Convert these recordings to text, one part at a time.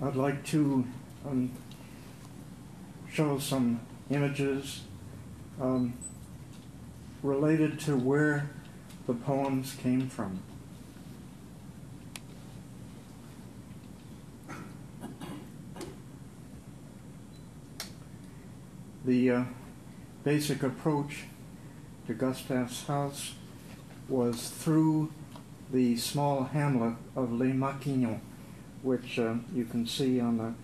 I'd like to show some images related to where the poems came from. The basic approach to Gustaf's house was through the small hamlet of Les Maquignons, which you can see on the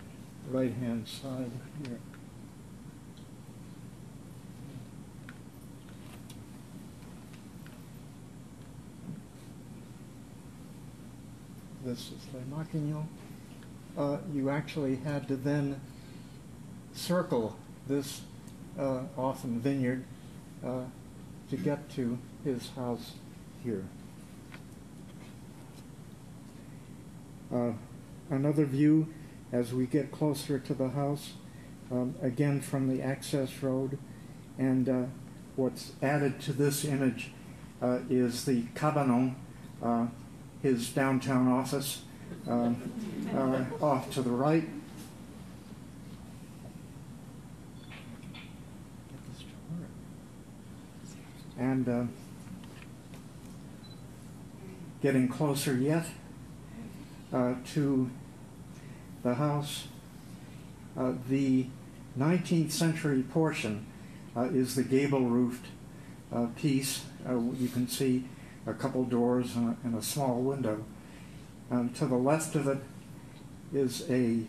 right-hand side here. This is Les Maquignons. You actually had to then circle this often vineyard to get to his house here. Another view as we get closer to the house, again from the access road, and what's added to this image is the cabanon, his downtown office, off to the right. And getting closer yet to the house, the 19th century portion is the gable-roofed piece. You can see a couple doors and a small window. To the left of it is a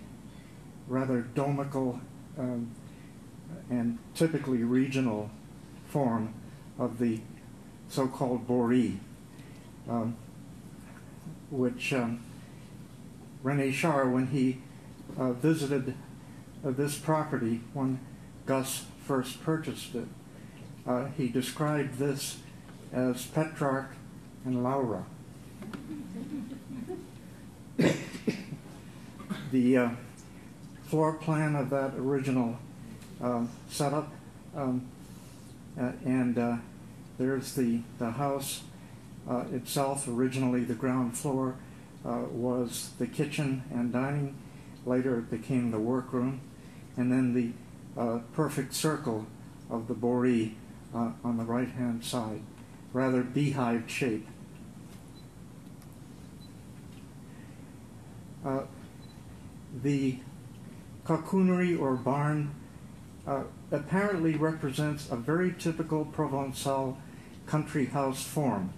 rather domical and typically regional form of the so-called bourrie, which René Char, when he visited this property when Gus first purchased it, he described this as Petrarch and Laura. The floor plan of that original setup, and there's the house itself. Originally, the ground floor was the kitchen and dining. Later, it became the workroom, and then the perfect circle of the bourrie on the right-hand side, rather beehive shape. The cocoonery or barn apparently represents a very typical Provençal country house form,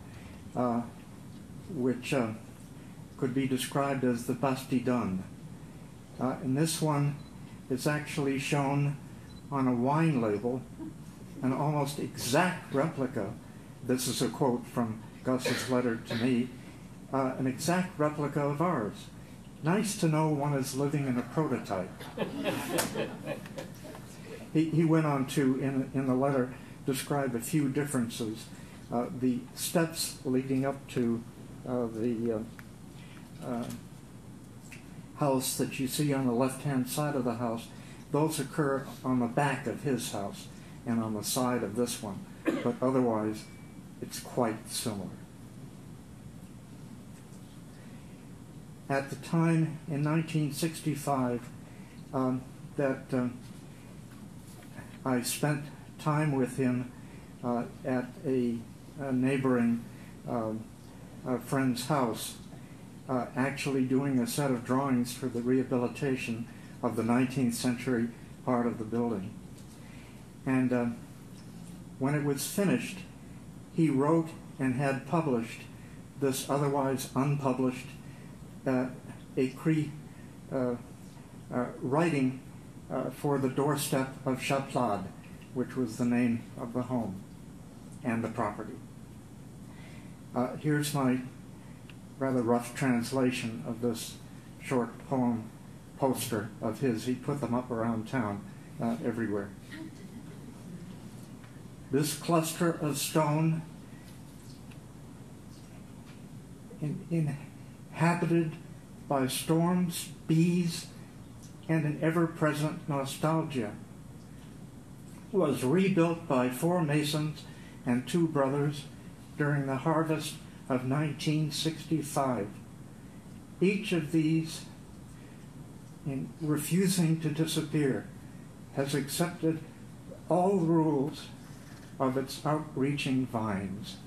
which could be described as the bastidon. And this one is actually shown on a wine label, an almost exact replica. This is a quote from Gus's letter to me, an exact replica of ours. Nice to know one is living in a prototype. He went on to, in the letter, describe a few differences. The steps leading up to the house that you see on the left-hand side of the house, those occur on the back of his house and on the side of this one, but otherwise it's quite similar. At the time in 1965 that I spent time with him at a neighboring friend's house, actually doing a set of drawings for the rehabilitation of the 19th century part of the building. And when it was finished, he wrote and had published this otherwise unpublished écrit writing for the doorstep of Chaplade, which was the name of the home and the property. Here's my rather rough translation of this short poem poster of his. He put them up around town everywhere. This cluster of stone, inhabited by storms, bees, and an ever-present nostalgia, was rebuilt by 4 masons and 2 brothers during the harvest of 1965. Each of these in refusing to disappear, has accepted all rules of its outreaching vines.